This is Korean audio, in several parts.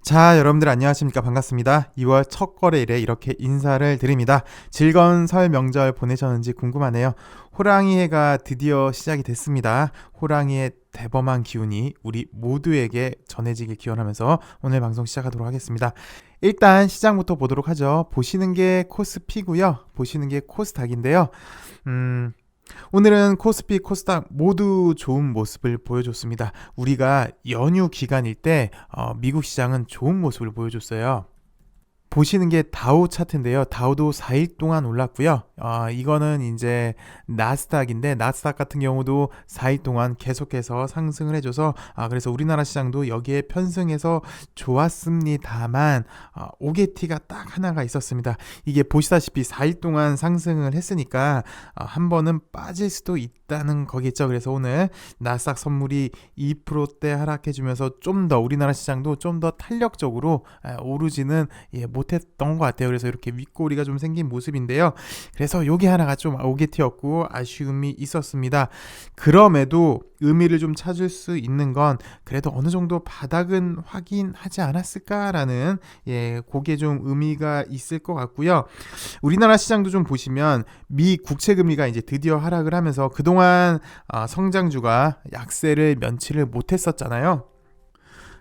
자, 여러분들 안녕하십니까? 반갑습니다. 2월 첫 거래일에 이렇게 인사를 드립니다. 즐거운 설 명절 보내셨는지 궁금하네요. 호랑이 해가 드디어 시작이 됐습니다. 호랑이의 대범한 기운이 우리 모두에게 전해지길 기원하면서 오늘 방송 시작하도록 하겠습니다. 일단 시장부터 보도록 하죠. 보시는 게 코스피고요. 보시는 게 코스닥인데요. 오늘은 코스피, 코스닥 모두 좋은 모습을 보여줬습니다. 우리가 연휴 기간일 때 미국 시장은 좋은 모습을 보여줬어요. 보시는 게 다우 차트인데요. 다우도 4일 동안 올랐고요. 이거는 이제 나스닥인데 나스닥 같은 경우도 4일 동안 계속해서 상승을 해줘서 그래서 우리나라 시장도 여기에 편승해서 좋았습니다만 오게티가 딱 하나가 있었습니다. 이게 보시다시피 4일 동안 상승을 했으니까 한 번은 빠질 수도 있다는 거겠죠. 그래서 오늘 나스닥 선물이 2%대 하락해주면서 좀 더 우리나라 시장도 좀 더 탄력적으로 오르지는 못했던 것 같아요. 그래서 이렇게 윗꼬리가 좀 생긴 모습인데요. 그래서 요게 하나가 좀 오게티였고 아쉬움이 있었습니다. 그럼에도 의미를 좀 찾을 수 있는 건 그래도 어느 정도 바닥은 확인하지 않았을까라는 그게 좀 의미가 있을 것 같고요. 우리나라 시장도 좀 보시면 미 국채 금리가 이제 드디어 하락을 하면서 그동안 성장주가 약세를 면치를 못했었잖아요.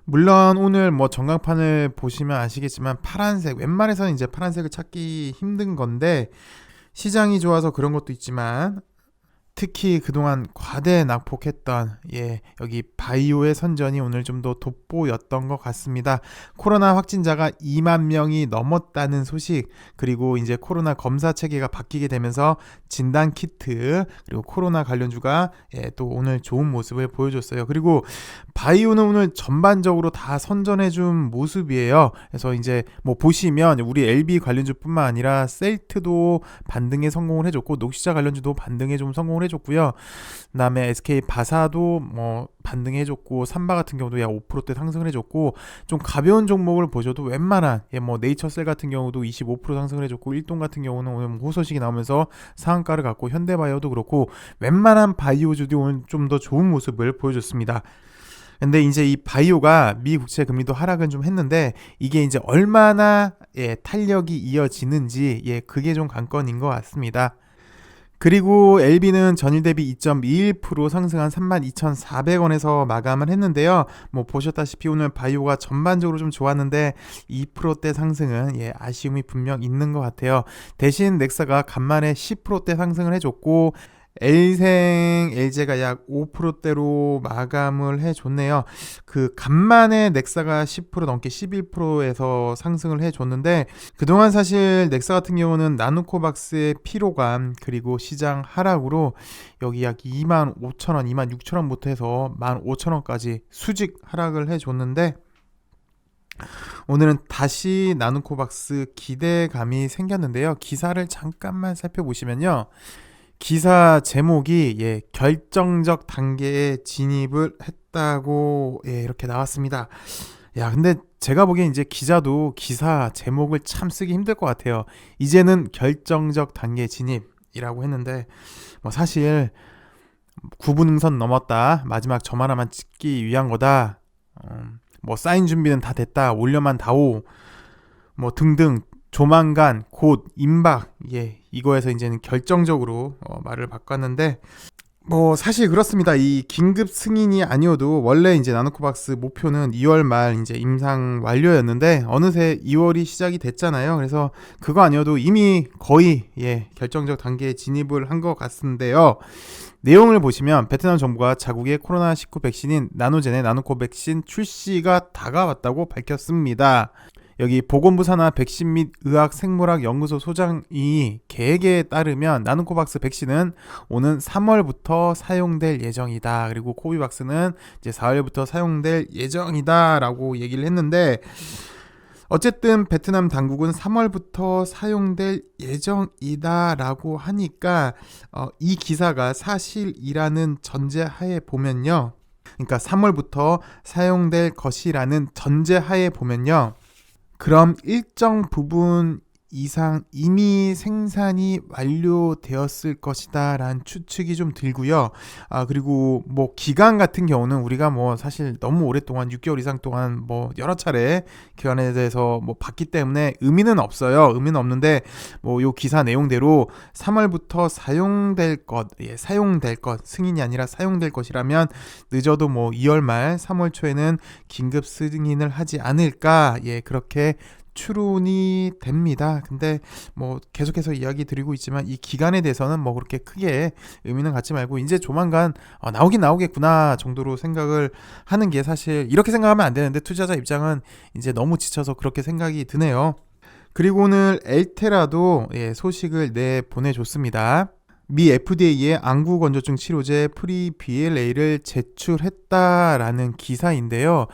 물론 오늘 뭐 전광판을 보시면 아시겠지만 파란색, 웬만해서는 이제 파란색을 찾기 힘든 건데 시장이 좋아서 그런 것도 있지만 특히 그동안 과대 낙폭했던 여기 바이오의 선전이 오늘 좀 더 돋보였던 것 같습니다. 코로나 확진자가 2만 명이 넘었다는 소식, 그리고 이제 코로나 검사 체계가 바뀌게 되면서 진단 키트 그리고 코로나 관련주가 또 오늘 좋은 모습을 보여줬어요. 그리고 바이오는 오늘 전반적으로 다 선전해준 모습이에요. 그래서 이제 뭐 보시면 우리 LB 관련주뿐만 아니라 셀트도 반등에 성공을 해줬고 녹시자 관련주도 반등에 좀 성공을 해줬고요. 그다음에 SK 바사도 뭐 반등해줬고 삼바 같은 경우도 약 5%대 상승을 해줬고 좀 가벼운 종목을 보셔도 웬만한 뭐 네이처셀 같은 경우도 25% 상승을 해줬고 일동 같은 경우는 오늘 호소식이 나오면서 상한가를 갖고 현대바이오도 그렇고 웬만한 바이오주도 오늘 좀 더 좋은 모습을 보여줬습니다. 근데 이제 이 바이오가 미 국채 금리도 하락은 좀 했는데 이게 이제 얼마나 탄력이 이어지는지 그게 좀 관건인 것 같습니다. 그리고 LB는 전일 대비 2.21% 상승한 32,400원에서 마감을 했는데요. 뭐 보셨다시피 오늘 바이오가 전반적으로 좀 좋았는데 2%대 상승은 아쉬움이 분명 있는 것 같아요. 대신 넥사가 간만에 10%대 상승을 해줬고 L생 LG가 약 5%대로 마감을 해줬네요. 그 간만에 넥사가 10% 넘게 11%에서 상승을 해줬는데 그동안 사실 넥사 같은 경우는 나누코박스의 피로감 그리고 시장 하락으로 여기 약 25,000원, 26,000원부터 해서 15,000원까지 수직 하락을 해줬는데 오늘은 다시 나누코박스 기대감이 생겼는데요. 기사를 잠깐만 살펴보시면요. 기사 제목이 결정적 단계에 진입을 했다고 이렇게 나왔습니다. 근데 제가 보기엔 이제 기자도 기사 제목을 참 쓰기 힘들 것 같아요. 이제는 결정적 단계 진입이라고 했는데 뭐 사실 9분 응선 넘었다. 마지막 점 하나만 찍기 위한 거다. 뭐 사인 준비는 다 됐다. 올려만 다오. 뭐 등등. 조만간 곧 임박 이거에서 이제는 결정적으로 말을 바꿨는데 뭐 사실 그렇습니다. 이 긴급 승인이 아니어도 원래 이제 나노코박스 목표는 2월 말 이제 임상 완료였는데 어느새 2월이 시작이 됐잖아요. 그래서 그거 아니어도 이미 거의 결정적 단계에 진입을 한 것 같은데요. 내용을 보시면 베트남 정부가 자국의 코로나19 백신인 나노젠의 나노코백신 출시가 다가왔다고 밝혔습니다. 여기 보건부 산하 백신 및 의학 생물학 연구소 소장이 계획에 따르면 나누코박스 백신은 오는 3월부터 사용될 예정이다. 그리고 코비박스는 이제 4월부터 사용될 예정이다라고 얘기를 했는데 어쨌든 베트남 당국은 3월부터 사용될 예정이다라고 하니까 이 기사가 사실이라는 전제하에 보면요. 그러니까 3월부터 사용될 것이라는 전제하에 보면요. 그럼 일정 부분 이상 이미 생산이 완료되었을 것이다 라는 추측이 좀 들고요. 그리고 뭐 기간 같은 경우는 우리가 뭐 사실 너무 오랫동안 6개월 이상 동안 뭐 여러 차례 기간에 대해서 뭐 봤기 때문에 의미는 없어요. 의미는 없는데 뭐 요 기사 내용대로 3월부터 사용될 것 승인이 아니라 사용될 것이라면 늦어도 뭐 2월 말 3월 초에는 긴급 승인을 하지 않을까 그렇게 추론이 됩니다. 근데 뭐 계속해서 이야기 드리고 있지만 이 기간에 대해서는 뭐 그렇게 크게 의미는 갖지 말고 이제 조만간 나오긴 나오겠구나 정도로 생각을 하는 게, 사실 이렇게 생각하면 안 되는데 투자자 입장은 이제 너무 지쳐서 그렇게 생각이 드네요. 그리고 오늘 엘테라도 소식을 보내줬습니다. 미 FDA의 안구건조증 치료제 프리BLA를 제출했다라는 기사인데요.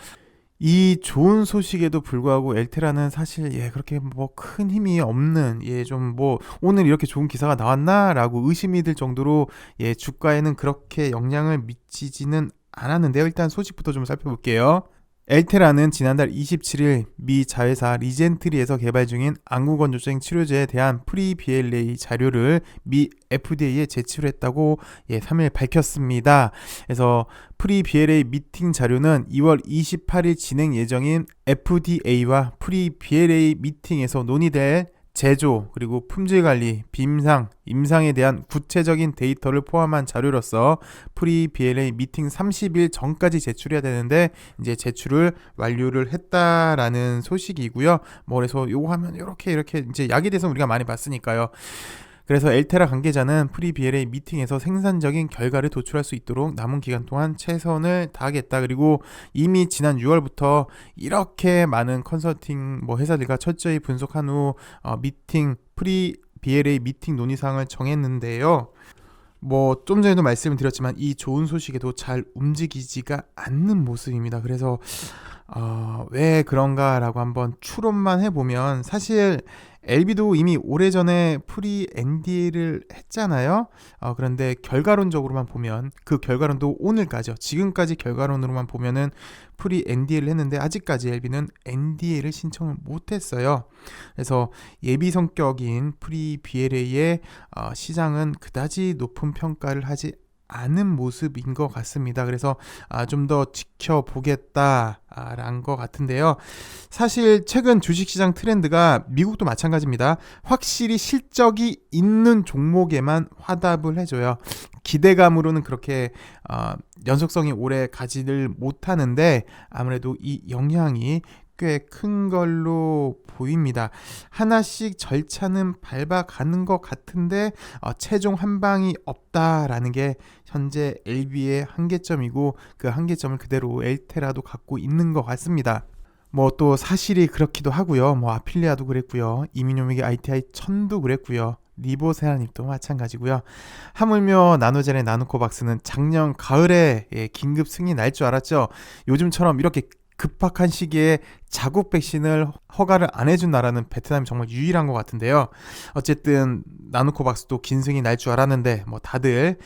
이 좋은 소식에도 불구하고 엘테라는 사실 그렇게 뭐 큰 힘이 없는 좀 뭐 오늘 이렇게 좋은 기사가 나왔나라고 의심이 들 정도로 주가에는 그렇게 영향을 미치지는 않았는데요. 일단 소식부터 좀 살펴볼게요. 엘테라는 지난달 27일 미 자회사 리젠트리에서 개발 중인 안구건조증 치료제에 대한 프리BLA 자료를 미 FDA에 제출했다고 3일 밝혔습니다. 그래서 프리BLA 미팅 자료는 2월 28일 진행 예정인 FDA와 프리BLA 미팅에서 논의될 제조, 그리고 품질관리, 빔상, 임상에 대한 구체적인 데이터를 포함한 자료로서 프리BLA 미팅 30일 전까지 제출해야 되는데 이제 제출을 완료를 했다라는 소식이고요. 뭐 그래서 요거 하면 이렇게 이제 약에 대해서 우리가 많이 봤으니까요. 그래서 엘테라 관계자는 프리BLA 미팅에서 생산적인 결과를 도출할 수 있도록 남은 기간 동안 최선을 다하겠다. 그리고 이미 지난 6월부터 이렇게 많은 컨설팅 회사들과 철저히 분석한 후 프리BLA 미팅 논의사항을 정했는데요. 뭐 좀 전에도 말씀을 드렸지만 이 좋은 소식에도 잘 움직이지가 않는 모습입니다. 그래서 왜 그런가라고 한번 추론만 해보면, 사실 LB도 이미 오래전에 프리 NDA를 했잖아요. 그런데 결과론적으로만 보면, 그 결과론도 오늘까지요. 지금까지 결과론으로만 보면은 프리 NDA를 했는데 아직까지 LB는 NDA를 신청을 못했어요. 그래서 예비 성격인 프리 BLA의 시장은 그다지 높은 평가를 하지 않은 모습인 것 같습니다. 그래서 좀 더 지켜보겠다라는 것 같은데요. 사실 최근 주식시장 트렌드가 미국도 마찬가지입니다. 확실히 실적이 있는 종목에만 화답을 해줘요. 기대감으로는 그렇게 연속성이 오래 가지를 못하는데 아무래도 이 영향이 꽤 큰 걸로 보입니다. 하나씩 절차는 밟아가는 것 같은데 최종 한 방이 없다라는 게 현재 LB의 한계점이고, 그 한계점을 그대로 엘테라도 갖고 있는 것 같습니다. 뭐 또 사실이 그렇기도 하고요. 뭐 아필리아도 그랬고요. 이민용에게 ITI 1000도 그랬고요. 리보세라님도 마찬가지고요. 하물며 나노젠의 나노코박스는 작년 가을에 긴급 승인 날 줄 알았죠. 요즘처럼 이렇게 급박한 시기에 자국 백신을 허가를 안 해준 나라는 베트남이 정말 유일한 것 같은데요. 어쨌든 나노코박스도 긴 승이 날 줄 알았는데 뭐 다들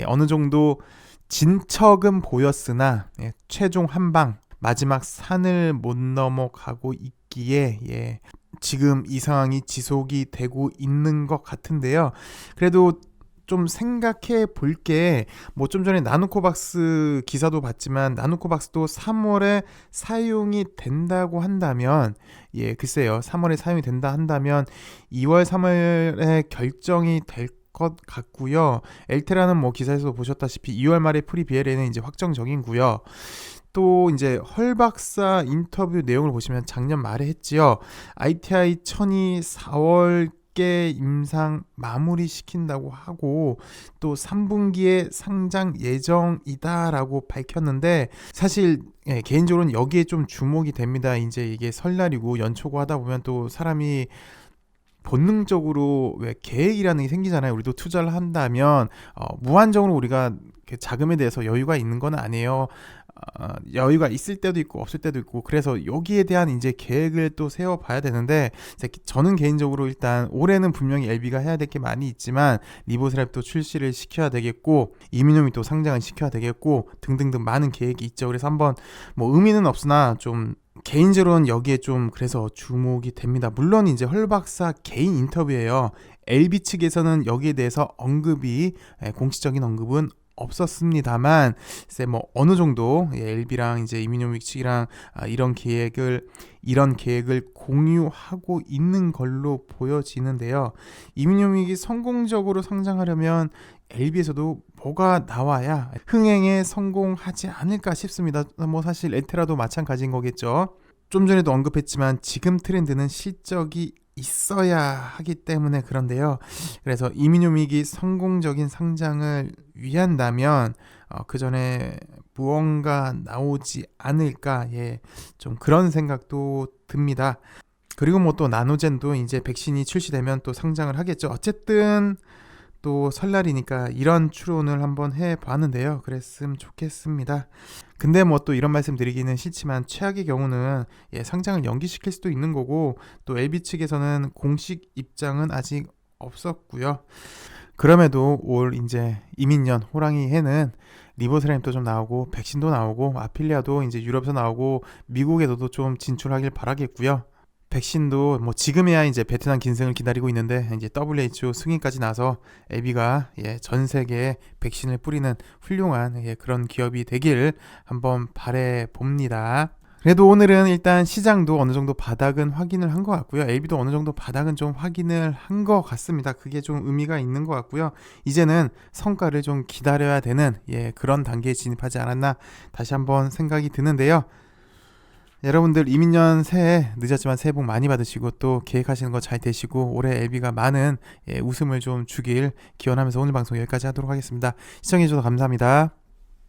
어느 정도 진척은 보였으나 최종 한방 마지막 산을 못 넘어가고 있기에 지금 이 상황이 지속이 되고 있는 것 같은데요. 그래도 좀 생각해 볼 게, 뭐 좀 전에 나노코박스 기사도 봤지만 나노코박스도 3월에 사용이 된다고 한다면 글쎄요, 3월에 사용이 된다 한다면 2월 3월에 결정이 될 것 같고요. 엘테라는 뭐 기사에서 보셨다시피 2월 말에 프리BLA는 이제 확정적이고요. 또 이제 헐 박사 인터뷰 내용을 보시면 작년 말에 했지요. ITI 1000이 4월 임상 마무리 시킨다고 하고 또 3분기에 상장 예정이다라고 밝혔는데, 사실 개인적으로는 여기에 좀 주목이 됩니다. 이제 이게 설날이고 연초고 하다 보면 또 사람이 본능적으로 왜 계획이라는 게 생기잖아요. 우리도 투자를 한다면 무한정으로 우리가 자금에 대해서 여유가 있는 건 아니에요. 여유가 있을 때도 있고 없을 때도 있고, 그래서 여기에 대한 이제 계획을 또 세워봐야 되는데, 저는 개인적으로 일단 올해는 분명히 LB가 해야 될 게 많이 있지만 리보세랍도 출시를 시켜야 되겠고 이민용이 또 상장을 시켜야 되겠고 등등등 많은 계획이 있죠. 그래서 한번 뭐 의미는 없으나 좀 개인적으로는 여기에 좀 그래서 주목이 됩니다. 물론 이제 헐 박사 개인 인터뷰예요. LB 측에서는 여기에 대해서 공식적인 언급은 없었습니다만, 글쎄 뭐 어느 정도 LB랑 이제 이민용익 측이랑 이런 계획을 공유하고 있는 걸로 보여지는데요. 이민용익이 성공적으로 성장하려면 LB에서도 뭐가 나와야 흥행에 성공하지 않을까 싶습니다. 뭐 사실 에테라도 마찬가지인 거겠죠. 좀 전에도 언급했지만 지금 트렌드는 실적이 있어야 하기 때문에 그런데요. 그래서 이민요믹이 성공적인 상장을 위한다면 그 전에 무언가 나오지 않을까, 좀 그런 생각도 듭니다. 그리고 뭐 또 나노젠도 이제 백신이 출시되면 또 상장을 하겠죠. 어쨌든 또 설날이니까 이런 추론을 한번 해봤는데요. 그랬으면 좋겠습니다. 근데 뭐 또 이런 말씀 드리기는 싫지만 최악의 경우는 상장을 연기시킬 수도 있는 거고, 또 LB 측에서는 공식 입장은 아직 없었고요. 그럼에도 올 이제 이민년 호랑이 해는 리보세라임도 좀 나오고 백신도 나오고 아필리아도 이제 유럽에서 나오고 미국에서도 좀 진출하길 바라겠고요. 백신도 뭐 지금이야 이제 베트남 긴승을 기다리고 있는데, 이제 WHO 승인까지 나서 에비가 전 세계에 백신을 뿌리는 훌륭한 그런 기업이 되길 한번 바래 봅니다. 그래도 오늘은 일단 시장도 어느 정도 바닥은 확인을 한 것 같고요. LB도 어느 정도 바닥은 좀 확인을 한 것 같습니다. 그게 좀 의미가 있는 것 같고요. 이제는 성과를 좀 기다려야 되는 그런 단계에 진입하지 않았나 다시 한번 생각이 드는데요. 여러분들 이민년 새해 늦었지만 새해 복 많이 받으시고 또 계획하시는 거 잘 되시고 올해 LB가 많은 웃음을 좀 주길 기원하면서 오늘 방송 여기까지 하도록 하겠습니다. 시청해주셔서 감사합니다.